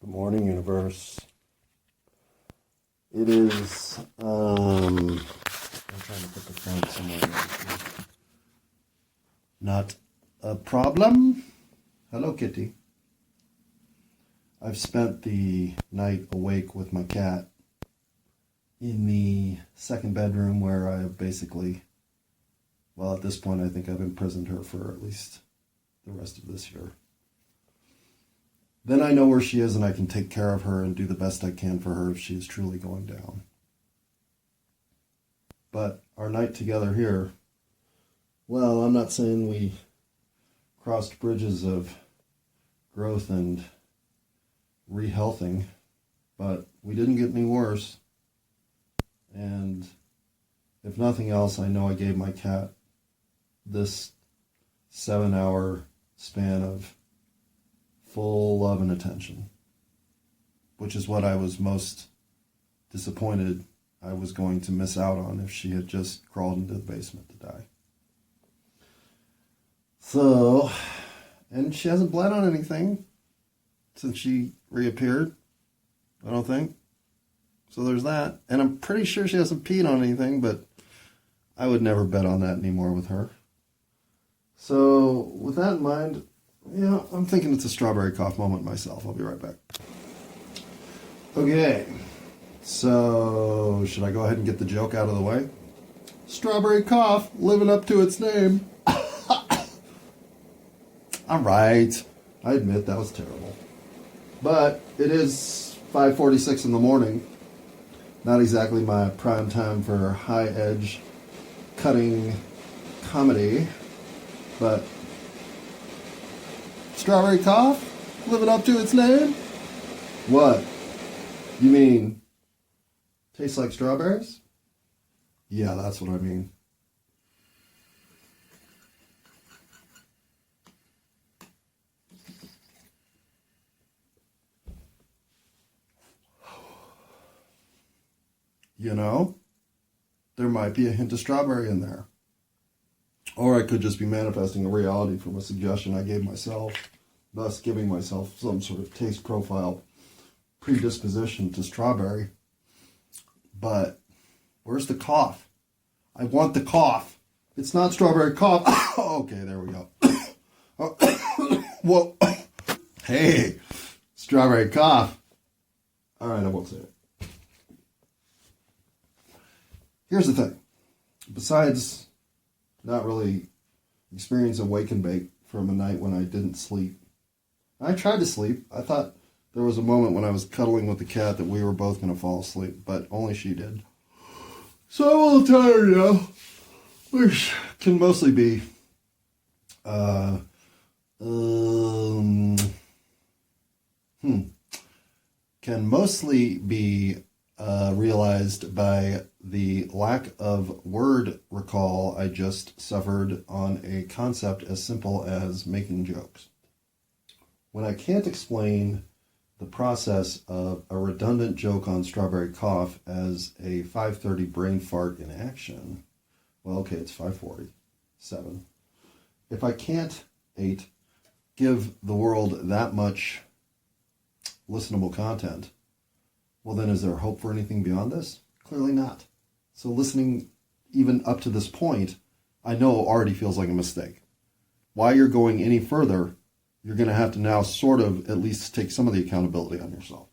Good morning, universe. It is, I'm trying to put the phone somewhere. Not a problem. Hello, kitty. I've spent the night awake with my cat in the second bedroom where I have basically, well, at this point, I think I've imprisoned her for at least the rest of this year. Then I know where she is and I can take care of her and do the best I can for her if she is truly going down. But our night together here, well, I'm not saying we crossed bridges of growth and re-healthing, but we didn't get any worse. And if nothing else, I know I gave my cat this 7-hour span of full love and attention, which is what I was most disappointed I was going to miss out on if she had just crawled into the basement to die. So, and she hasn't bled on anything since she reappeared, I don't think. So there's that. And I'm pretty sure she hasn't peed on anything, but I would never bet on that anymore with her. So with that in mind, yeah, I'm thinking it's a strawberry cough moment myself. I'll be right back. Okay, so should I go ahead and get the joke out of the way? Strawberry cough, living up to its name. All right, I admit that was terrible. But it is 5:46 in the morning. Not exactly my prime time for high-edge cutting comedy, but strawberry cough? Living up to its name? What? You mean tastes like strawberries? Yeah, that's what I mean. You know, there might be a hint of strawberry in there. Or I could just be manifesting a reality from a suggestion I gave myself, thus giving myself some sort of taste profile predisposition to strawberry. But where's the cough? I want the cough. It's not strawberry cough. Okay, there we go. Whoa. Hey, strawberry cough. All right, I won't say it. Here's the thing. Besides not really experience a wake and bake from a night when I didn't sleep. I tried to sleep. I thought there was a moment when I was cuddling with the cat that we were both going to fall asleep, but only she did. So I'm a little tired now, which can mostly be realized by the lack of word recall I just suffered on a concept as simple as making jokes. When I can't explain the process of a redundant joke on strawberry cough as a 5:30 brain fart in action, well, okay, it's 5:47. If I can't, 8, give the world that much listenable content, well, then is there hope for anything beyond this? Clearly not. So listening even up to this point, I know already feels like a mistake. While you're going any further, you're going to have to now sort of at least take some of the accountability on yourself.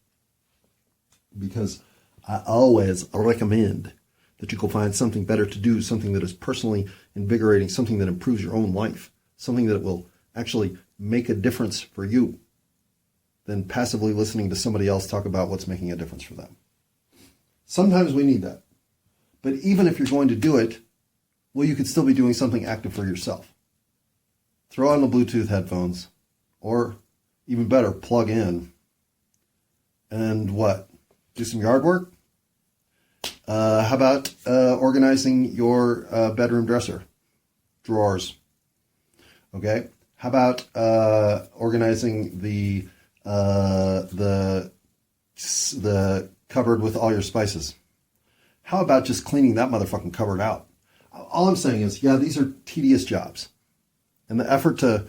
Because I always recommend that you go find something better to do, something that is personally invigorating, something that improves your own life, something that will actually make a difference for you, than passively listening to somebody else talk about what's making a difference for them. Sometimes we need that. But even if you're going to do it, well, you could still be doing something active for yourself. Throw on the Bluetooth headphones, or even better, plug in. And what? Do some yard work? How about organizing your bedroom dresser? Drawers. Okay? How about organizing the cupboard with all your spices? How about just cleaning that motherfucking cupboard out? All I'm saying is, yeah, these are tedious jobs. And the effort to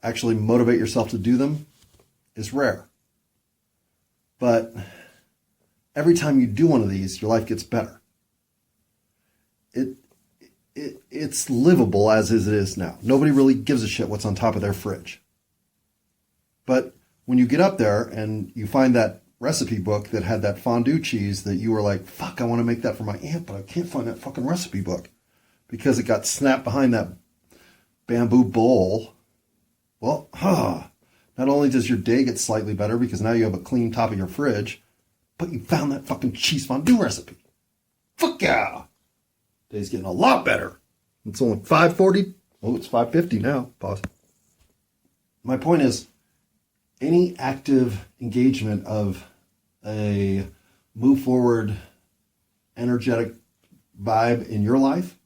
actually motivate yourself to do them is rare. But every time you do one of these, your life gets better. It's livable as it is now. Nobody really gives a shit what's on top of their fridge. But when you get up there and you find that recipe book that had that fondue cheese that you were like, fuck, I want to make that for my aunt, but I can't find that fucking recipe book because it got snapped behind that bamboo bowl. Well, not only does your day get slightly better because now you have a clean top of your fridge, but you found that fucking cheese fondue recipe. Fuck yeah! Day's getting a lot better. It's only 5:40. Oh, it's 5:50 now. Pause. My point is, any active engagement of a move forward, energetic vibe in your life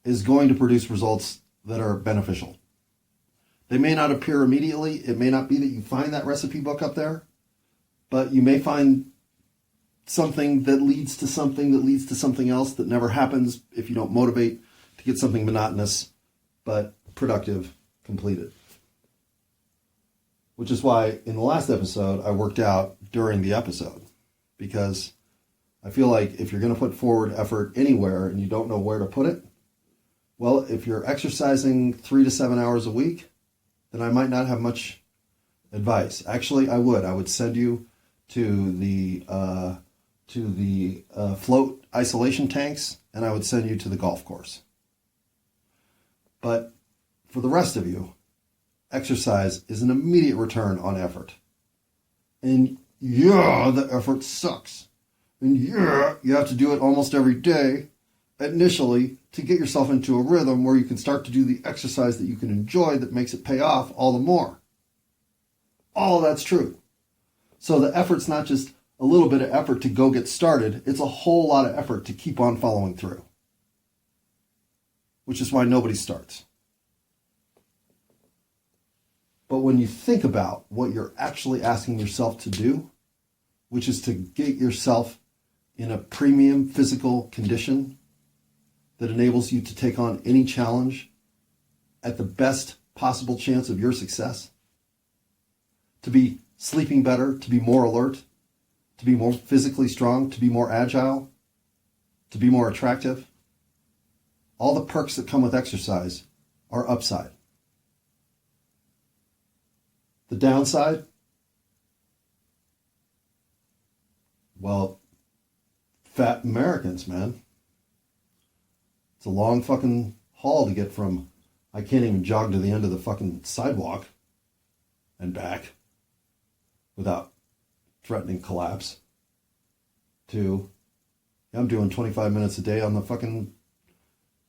is going to produce results that are beneficial. They may not appear immediately. It may not be that you find that recipe book up there, but you may find something that leads to something that leads to something else that never happens if you don't motivate to get something monotonous but productive completed. Which is why in the last episode I worked out during the episode, because I feel like if you're going to put forward effort anywhere and you don't know where to put it, well, if you're exercising 3 to 7 hours a week, then I might not have much advice. Actually, I would send you to the float isolation tanks, and I would send you to the golf course. But for the rest of you, exercise is an immediate return on effort. And yeah, the effort sucks. And yeah, you have to do it almost every day initially to get yourself into a rhythm where you can start to do the exercise that you can enjoy that makes it pay off all the more. All of that's true. So the effort's not just a little bit of effort to go get started. It's a whole lot of effort to keep on following through. Which is why nobody starts. But when you think about what you're actually asking yourself to do, which is to get yourself in a premium physical condition that enables you to take on any challenge at the best possible chance of your success, to be sleeping better, to be more alert, to be more physically strong, to be more agile, to be more attractive, all the perks that come with exercise are upside. The downside? Well, fat Americans, man. It's a long fucking haul to get from I can't even jog to the end of the fucking sidewalk and back without threatening collapse to I'm doing 25 minutes a day on the fucking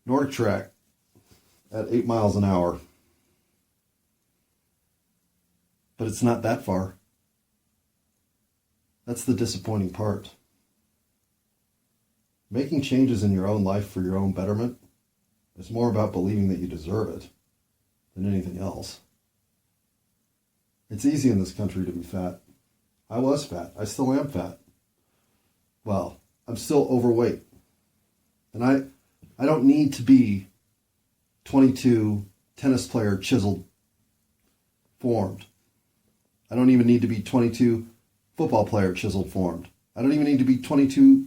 Nordic track at 8 miles an hour. But it's not that far. That's the disappointing part. Making changes in your own life for your own betterment is more about believing that you deserve it than anything else. It's easy in this country to be fat. I was fat. I still am fat. Well, I'm still overweight. And I don't need to be 22 tennis player chiseled formed. I don't even need to be 22 football player chiseled formed. I don't even need to be 22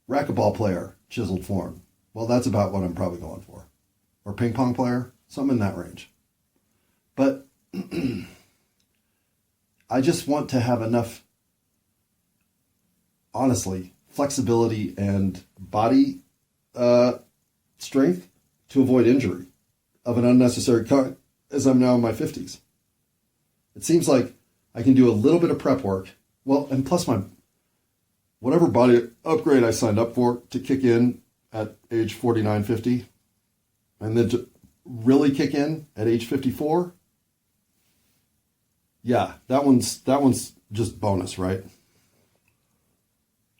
racquetball player chiseled formed. Well, that's about what I'm probably going for. Or ping pong player, something in that range. But I just want to have enough, honestly, flexibility and body strength to avoid injury of an unnecessary kind as I'm now in my 50s. It seems like I can do a little bit of prep work. Well, and plus my whatever body upgrade I signed up for to kick in at age 49, 50, and then to really kick in at age 54. Yeah, that one's just bonus, right?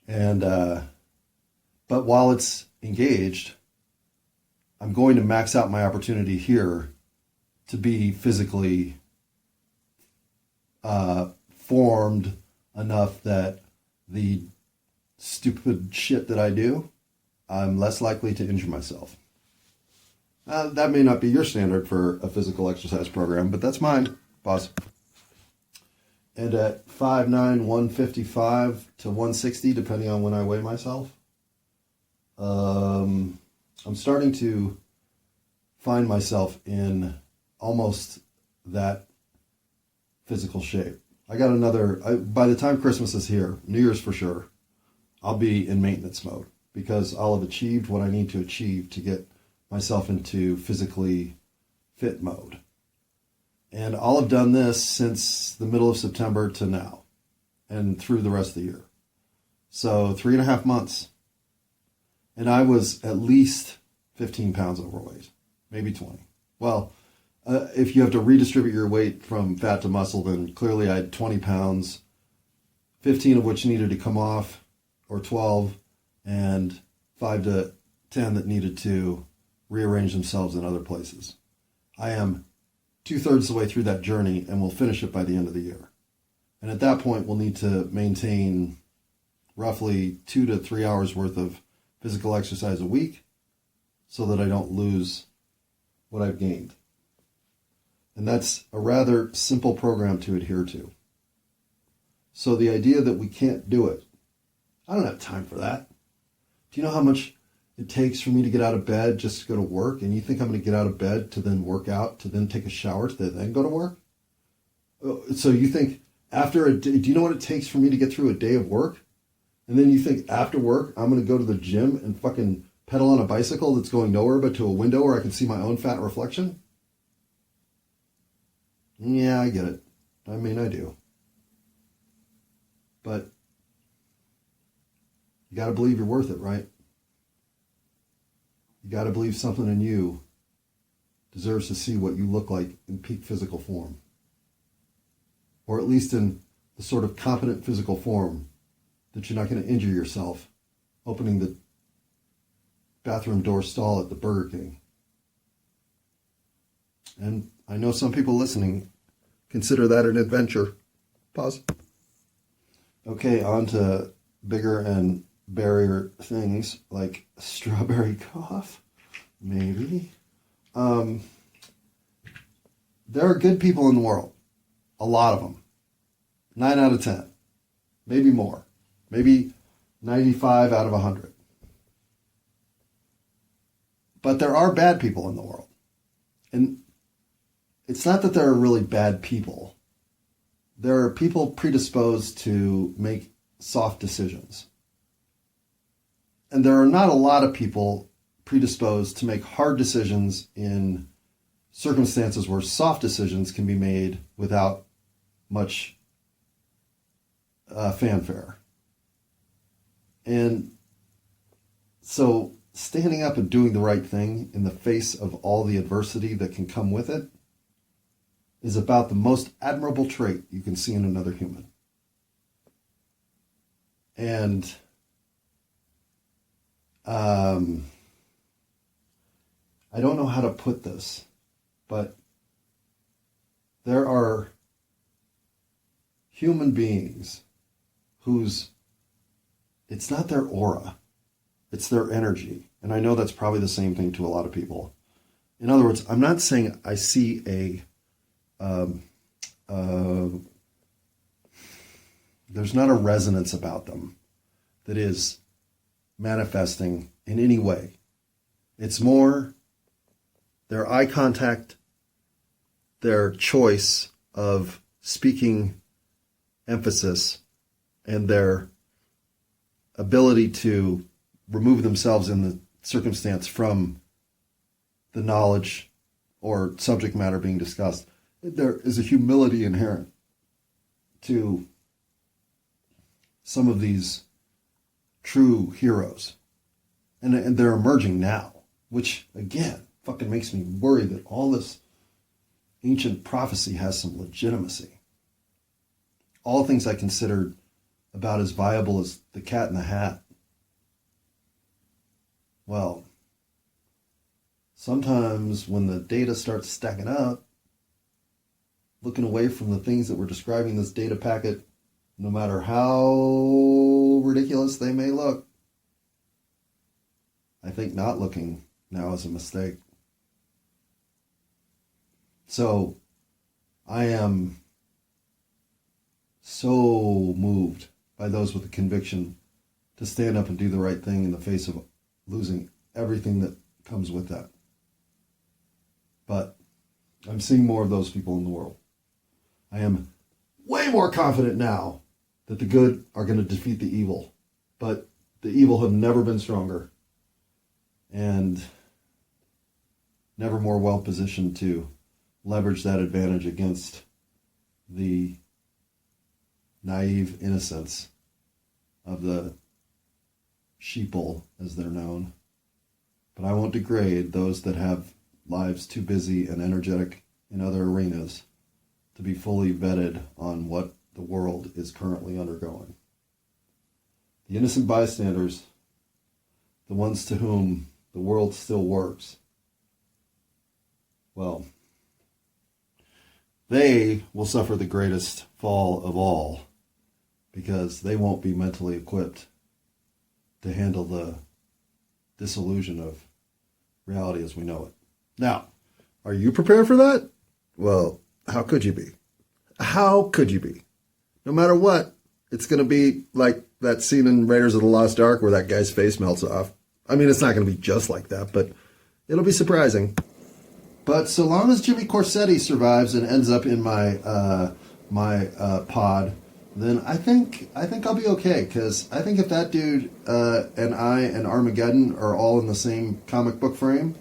And but while it's engaged, I'm going to max out my opportunity here to be physically formed enough that the stupid shit that I do, I'm less likely to injure myself. That may not be your standard for a physical exercise program, but that's mine, boss. And at 5'9", 155 to 160, depending on when I weigh myself, I'm starting to find myself in almost that physical shape. I got by the time Christmas is here, New Year's for sure, I'll be in maintenance mode because I'll have achieved what I need to achieve to get myself into physically fit mode. And I'll have done this since the middle of September to now and through the rest of the year. So 3.5 months. And I was at least 15 pounds overweight, maybe 20. Well, if you have to redistribute your weight from fat to muscle, then clearly I had 20 pounds, 15 of which needed to come off, or 12, and 5 to 10 that needed to rearrange themselves in other places. I am 2/3 the way through that journey, and we'll finish it by the end of the year. And at that point, we'll need to maintain roughly 2 to 3 hours worth of physical exercise a week so that I don't lose what I've gained. And that's a rather simple program to adhere to. So the idea that we can't do it, I don't have time for that. Do you know how much it takes for me to get out of bed just to go to work? And you think I'm going to get out of bed to then work out, to then take a shower, to then go to work? So you think after a day, do you know what it takes for me to get through a day of work? And then you think after work, I'm going to go to the gym and fucking pedal on a bicycle that's going nowhere but to a window where I can see my own fat reflection? Yeah, I get it. I mean, I do. But you got to believe you're worth it, right? You got to believe something in you deserves to see what you look like in peak physical form. Or at least in the sort of competent physical form that you're not going to injure yourself opening the bathroom door stall at the Burger King. And I know some people listening consider that an adventure. Pause. Okay, on to bigger and barrier things like strawberry cough, maybe. There are good people in the world. A lot of them. 9 out of 10. Maybe more. Maybe 95 out of 100. But there are bad people in the world. And it's not that there are really bad people. There are people predisposed to make soft decisions. And there are not a lot of people predisposed to make hard decisions in circumstances where soft decisions can be made without much fanfare. And so standing up and doing the right thing in the face of all the adversity that can come with it is about the most admirable trait you can see in another human. And I don't know how to put this, but there are human beings whose, it's not their aura, it's their energy. And I know that's probably the same thing to a lot of people. In other words, I'm not saying I see there's not a resonance about them that is manifesting in any way. It's more their eye contact, their choice of speaking emphasis, and their ability to remove themselves in the circumstance from the knowledge or subject matter being discussed. There is a humility inherent to some of these true heroes. And they're emerging now, which, again, fucking makes me worry that all this ancient prophecy has some legitimacy. All things I considered about as viable as the cat in the hat. Well, sometimes when the data starts stacking up, looking away from the things that we're describing this data packet, no matter how ridiculous they may look, I think not looking now is a mistake. So I am so moved by those with the conviction to stand up and do the right thing in the face of losing everything that comes with that. But I'm seeing more of those people in the world. I am way more confident now that the good are going to defeat the evil. But the evil have never been stronger and never more well positioned to leverage that advantage against the naive innocence of the sheeple, as they're known. But I won't degrade those that have lives too busy and energetic in other arenas to be fully vetted on what the world is currently undergoing. The innocent bystanders, the ones to whom the world still works, well, they will suffer the greatest fall of all because they won't be mentally equipped to handle the disillusion of reality as we know it. Now, are you prepared for that? Well, how could you be? How could you be? No matter what, it's going to be like that scene in Raiders of the Lost Ark where that guy's face melts off. I mean, it's not going to be just like that, but it'll be surprising. But so long as Jimmy Corsetti survives and ends up in my pod, then I think I'll be okay. Because I think if that dude and I and Armageddon are all in the same comic book frame,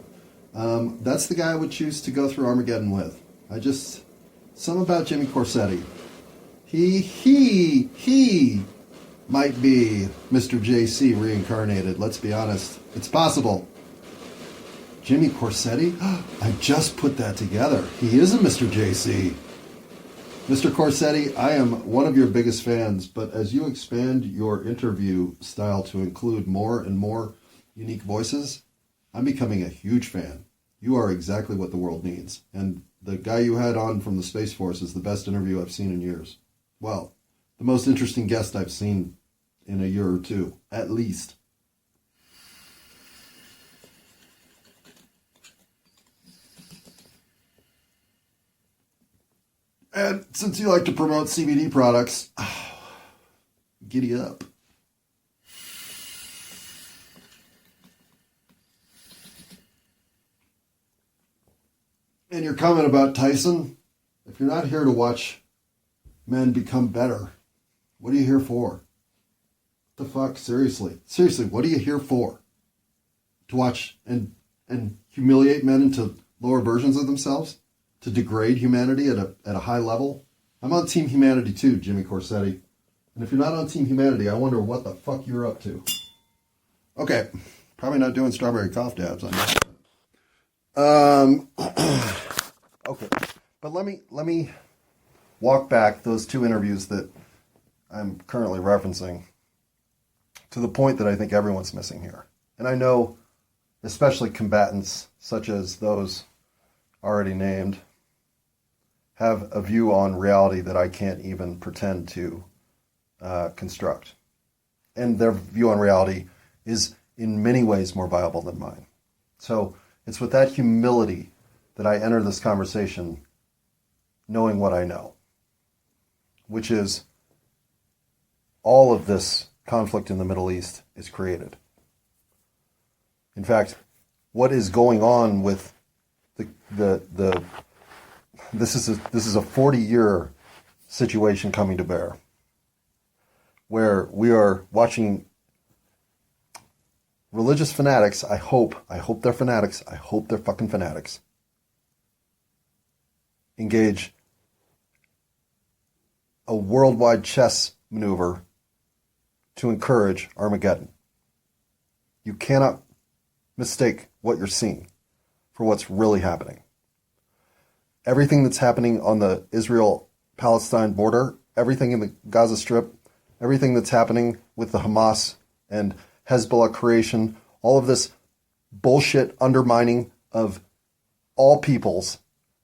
that's the guy I would choose to go through Armageddon with. Something about Jimmy Corsetti. He might be Mr. JC reincarnated. Let's be honest. It's possible. Jimmy Corsetti? I just put that together. He is a Mr. JC. Mr. Corsetti, I am one of your biggest fans, but as you expand your interview style to include more and more unique voices, I'm becoming a huge fan. You are exactly what the world needs. And the guy you had on from the Space Force is the best interview I've seen in years. Well, the most interesting guest I've seen in a year or two, at least. And since you like to promote CBD products, giddy up. And your comment about Tyson, if you're not here to watch men become better, what are you here for? What the fuck? Seriously, what are you here for? To watch and humiliate men into lower versions of themselves? To degrade humanity at a high level? I'm on Team Humanity too, Jimmy Corsetti. And if you're not on Team Humanity, I wonder what the fuck you're up to. Okay, probably not doing strawberry cough dabs on that. Okay, but let me walk back those two interviews that I'm currently referencing to the point that I think everyone's missing here. And I know, especially combatants such as those already named, have a view on reality that I can't even pretend to construct. And their view on reality is in many ways more viable than mine. So it's with that humility that I enter this conversation knowing what I know, which is all of this conflict in the Middle East is created. In fact, what is going on with this is a 40-year situation coming to bear, where we are watching religious fanatics. I hope they're fanatics. I hope they're fucking fanatics. Engage a worldwide chess maneuver to encourage Armageddon. You cannot mistake what you're seeing for what's really happening. Everything that's happening on the Israel-Palestine border, everything in the Gaza Strip, everything that's happening with the Hamas and Hezbollah creation, all of this bullshit undermining of all peoples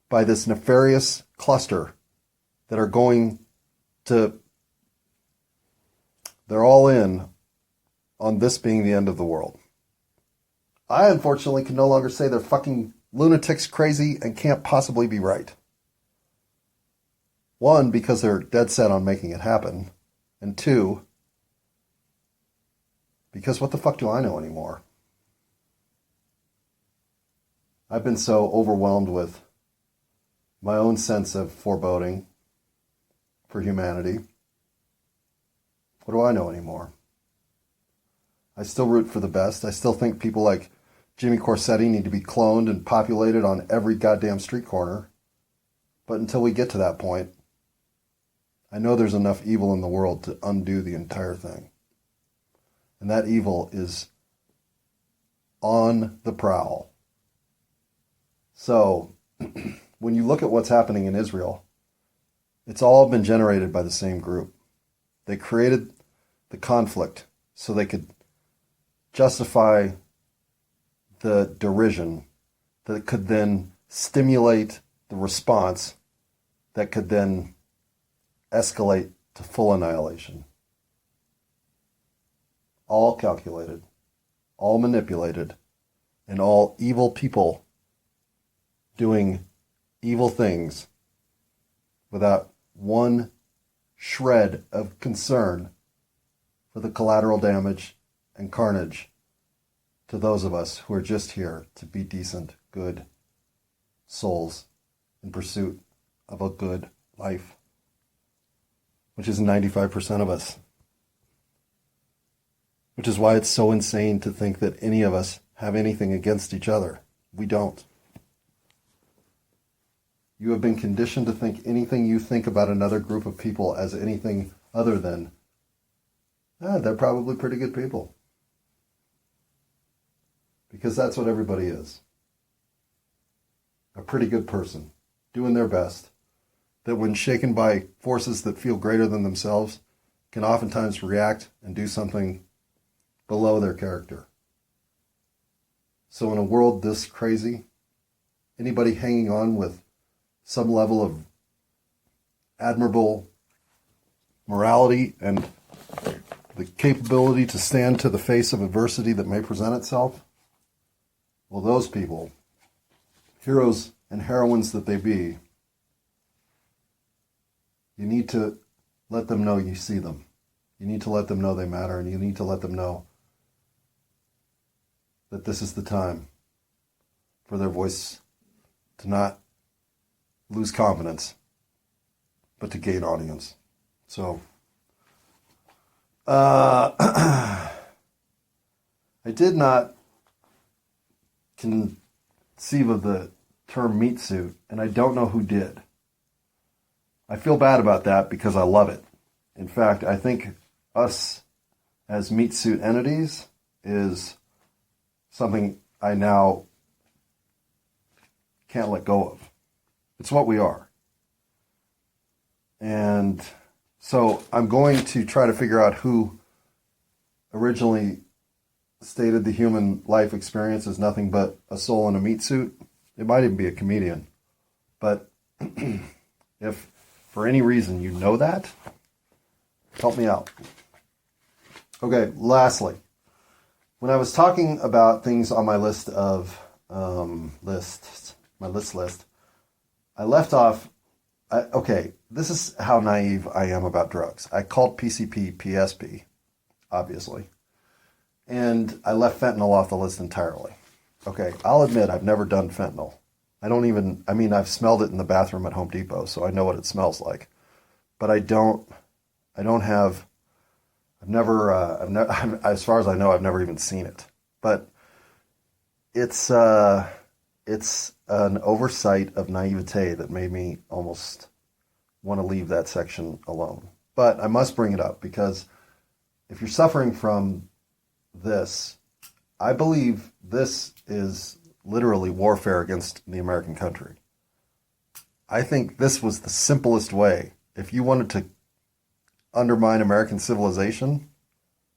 by this nefarious cluster that are going to, they're all in on this being the end of the world. I unfortunately can no longer say they're fucking lunatics, crazy, and can't possibly be right. One, because they're dead set on making it happen. And two, because what the fuck do I know anymore? I've been so overwhelmed with my own sense of foreboding for humanity. What do I know anymore? I still root for the best. I still think people like Jimmy Corsetti need to be cloned and populated on every goddamn street corner. But until we get to that point, I know there's enough evil in the world to undo the entire thing. And that evil is on the prowl. So, when you look at what's happening in Israel, it's all been generated by the same group. They created the conflict so they could justify the derision that could then stimulate the response that could then escalate to full annihilation. All calculated, all manipulated, and all evil people doing evil things without one shred of concern for the collateral damage and carnage to those of us who are just here to be decent, good souls in pursuit of a good life, which is 95% of us. Which is why it's so insane to think that any of us have anything against each other. We don't. You have been conditioned to think anything you think about another group of people as anything other than, they're probably pretty good people. Because that's what everybody is. A pretty good person, doing their best, that when shaken by forces that feel greater than themselves, can oftentimes react and do something below their character. So in a world this crazy, anybody hanging on with some level of admirable morality and the capability to stand to the face of adversity that may present itself, well, those people, heroes and heroines that they be, you need to let them know you see them. You need to let them know they matter, and you need to let them know that this is the time for their voice to not lose confidence, but to gain audience. So, I did not conceive of the term meat suit, and I don't know who did. I feel bad about that because I love it. In fact, I think us as meat suit entities is something I now can't let go of. It's what we are. And so I'm going to try to figure out who originally stated the human life experience is nothing but a soul in a meat suit. It might even be a comedian. But if for any reason you know that, help me out. Okay, lastly, when I was talking about things on my list of list, I left off, this is how naive I am about drugs. I called PCP PSP, obviously, and I left fentanyl off the list entirely. Okay, I'll admit I've never done fentanyl. I've smelled it in the bathroom at Home Depot, so I know what it smells like. But I've never, as far as I know, I've never even seen it. But it's an oversight of naivete that made me almost want to leave that section alone. But I must bring it up because if you're suffering from this, I believe this is literally warfare against the American country. I think this was the simplest way. If you wanted to undermine American civilization,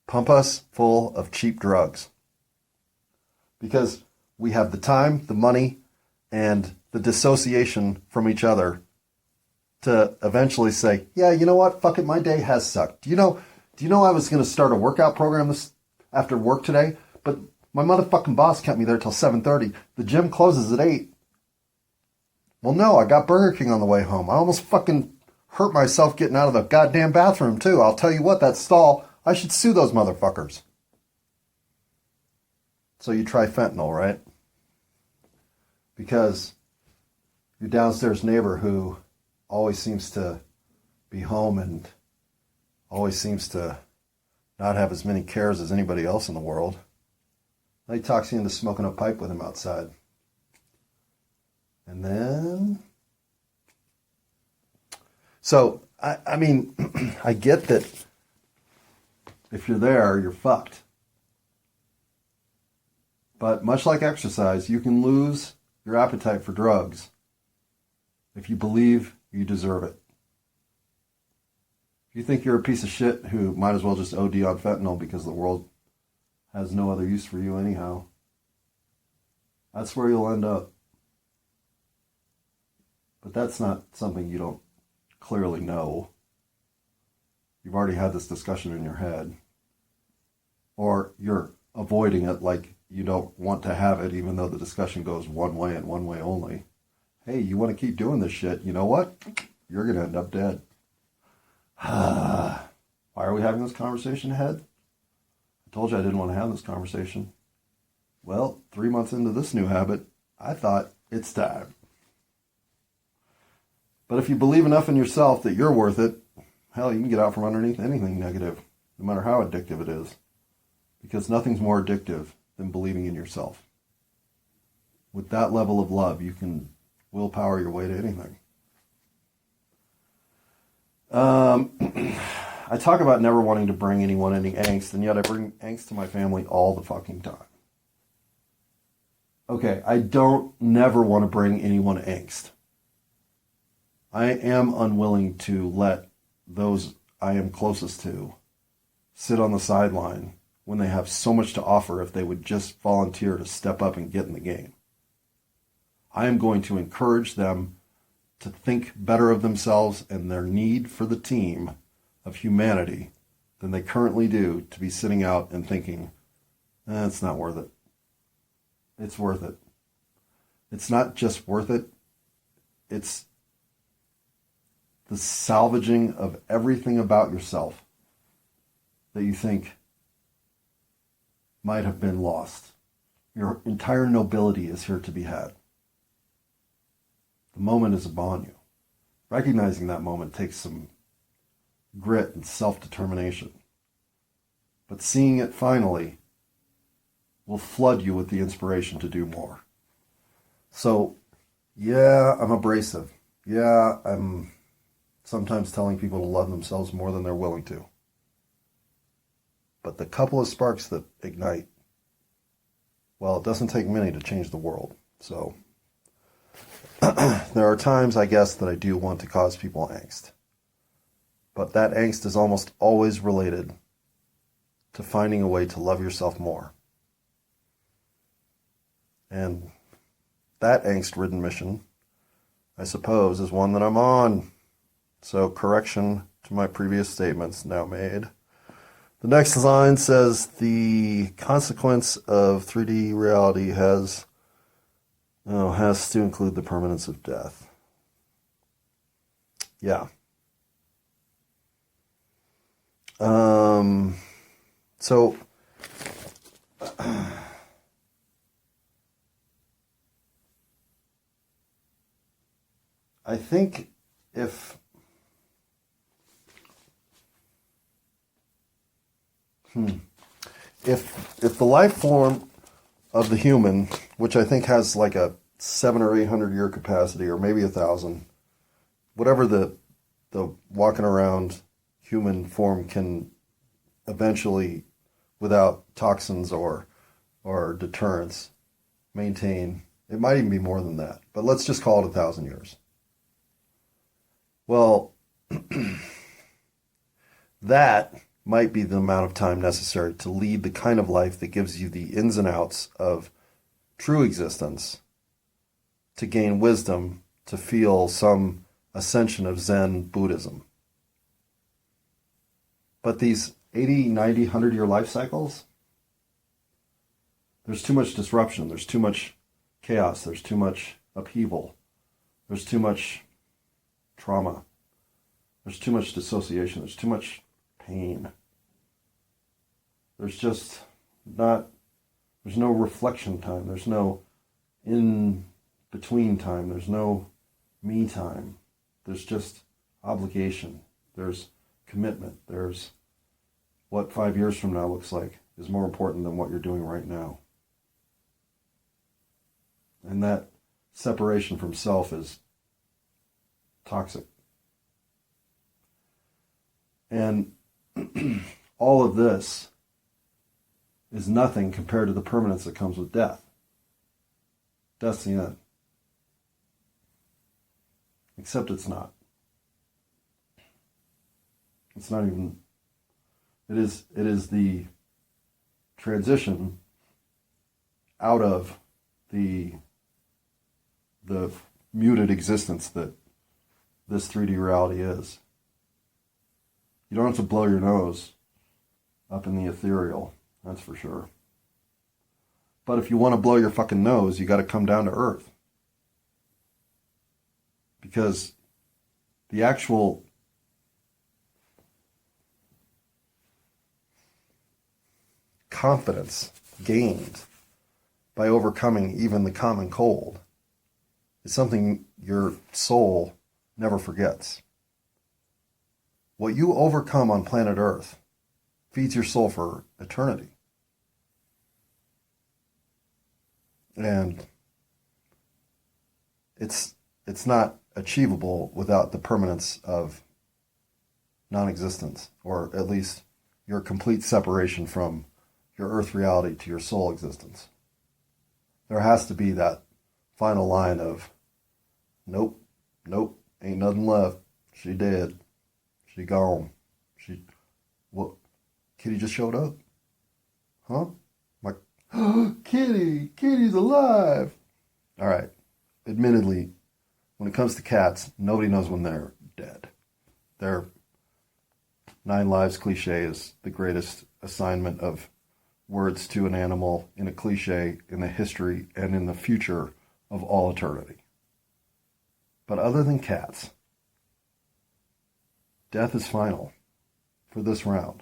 pump us full of cheap drugs. Because we have the time, the money, and the dissociation from each other to eventually say, yeah, you know what? Fuck it, my day has sucked. Do you know I was going to start a workout program after work today, but my motherfucking boss kept me there till 7:30. The gym closes at 8. Well, no, I got Burger King on the way home. I almost fucking hurt myself getting out of the goddamn bathroom, too. I'll tell you what, that stall, I should sue those motherfuckers. So you try fentanyl, right? Because your downstairs neighbor who always seems to be home and always seems to not have as many cares as anybody else in the world, he talks you into smoking a pipe with him outside. And then... So, I mean, I get that if you're there, you're fucked. But much like exercise, you can lose your appetite for drugs if you believe you deserve it. If you think you're a piece of shit who might as well just OD on fentanyl because the world has no other use for you anyhow, that's where you'll end up. But that's not something you don't clearly know. You've already had this discussion in your head. Or you're avoiding it like you don't want to have it, even though the discussion goes one way and one way only. Hey, you want to keep doing this shit, you know what? You're going to end up dead. Why are we having this conversation ahead? I told you I didn't want to have this conversation. Well, 3 months into this new habit, I thought it's time. But if you believe enough in yourself that you're worth it, hell, you can get out from underneath anything negative, no matter how addictive it is. Because nothing's more addictive than believing in yourself. With that level of love, you can willpower your way to anything. I talk about never wanting to bring anyone any angst, and yet I bring angst to my family all the fucking time. Okay, I don't never want to bring anyone angst. I am unwilling to let those I am closest to sit on the sideline when they have so much to offer if they would just volunteer to step up and get in the game. I am going to encourage them to think better of themselves and their need for the team of humanity than they currently do to be sitting out and thinking, it's not worth it. It's worth it. It's not just worth it. It's the salvaging of everything about yourself that you think might have been lost. Your entire nobility is here to be had. The moment is upon you. Recognizing that moment takes some grit and self-determination. But seeing it finally will flood you with the inspiration to do more. So, yeah, I'm abrasive. Yeah, I'm sometimes telling people to love themselves more than they're willing to. But the couple of sparks that ignite, well, it doesn't take many to change the world. So there are times, I guess, that I do want to cause people angst. But that angst is almost always related to finding a way to love yourself more. And that angst-ridden mission, I suppose, is one that I'm on. So correction to my previous statements now made. The next line says the consequence of 3D reality has to include the permanence of death. Yeah. So I think if the life form of the human, which I think has like a 700 or 800 year capacity, or maybe 1,000, whatever the walking around human form can eventually, without toxins or deterrence, maintain. It might even be more than that, but let's just call it 1,000 years. Well, that might be the amount of time necessary to lead the kind of life that gives you the ins and outs of true existence, to gain wisdom, to feel some ascension of Zen Buddhism. But these 80, 90, 100-year life cycles, there's too much disruption, there's too much chaos, there's too much upheaval, there's too much trauma. There's too much dissociation. There's too much pain. There's just not, there's no reflection time. There's no in-between time. There's no me time. There's just obligation. There's commitment. There's what 5 years from now looks like is more important than what you're doing right now. And that separation from self is toxic. And all of this is nothing compared to the permanence that comes with death. Death's the end. Except it's not. It's not even, it is the transition out of the muted existence that this 3D reality is. You don't have to blow your nose up in the ethereal, that's for sure. But if you want to blow your fucking nose, you got to come down to earth. Because the actual confidence gained by overcoming even the common cold is something your soul never forgets. What you overcome on planet Earth feeds your soul for eternity. And it's not achievable without the permanence of non-existence, or at least your complete separation from your earth reality to your soul existence. There has to be that final line of, nope, ain't nothing left. She dead. She gone. What? Kitty just showed up? Huh? I'm like, Kitty's alive. All right. Admittedly, when it comes to cats, nobody knows when they're dead. Their 9 lives cliche is the greatest assignment of words to an animal in a cliche in the history and in the future of all eternity. But other than cats, death is final for this round.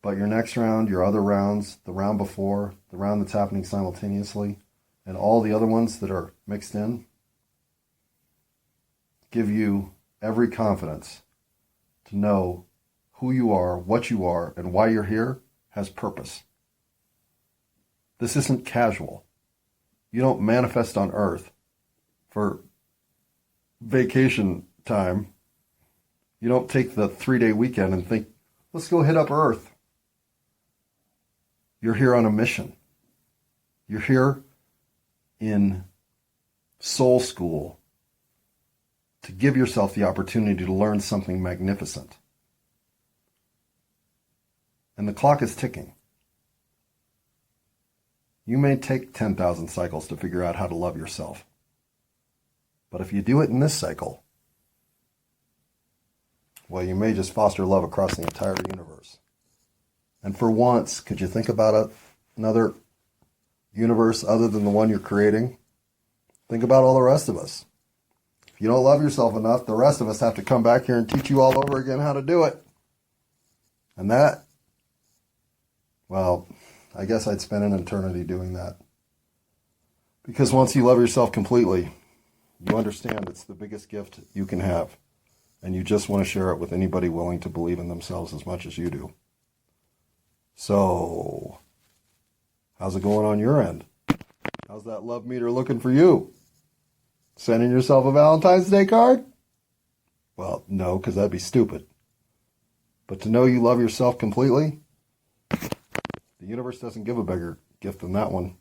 But your next round, your other rounds, the round before, the round that's happening simultaneously, and all the other ones that are mixed in, give you every confidence to know who you are, what you are, and why you're here has purpose. This isn't casual. You don't manifest on Earth for vacation time. You don't take the 3-day weekend and think, let's go hit up Earth. You're here on a mission. You're here in soul school to give yourself the opportunity to learn something magnificent. And the clock is ticking. You may take 10,000 cycles to figure out how to love yourself. But if you do it in this cycle, well, you may just foster love across the entire universe. And for once, could you think about another universe other than the one you're creating? Think about all the rest of us. If you don't love yourself enough, the rest of us have to come back here and teach you all over again how to do it. And that, well, I guess I'd spend an eternity doing that. Because once you love yourself completely, you understand it's the biggest gift you can have. And you just want to share it with anybody willing to believe in themselves as much as you do. So, how's it going on your end? How's that love meter looking for you? Sending yourself a Valentine's Day card? Well, no, because that'd be stupid. But to know you love yourself completely, the universe doesn't give a bigger gift than that one.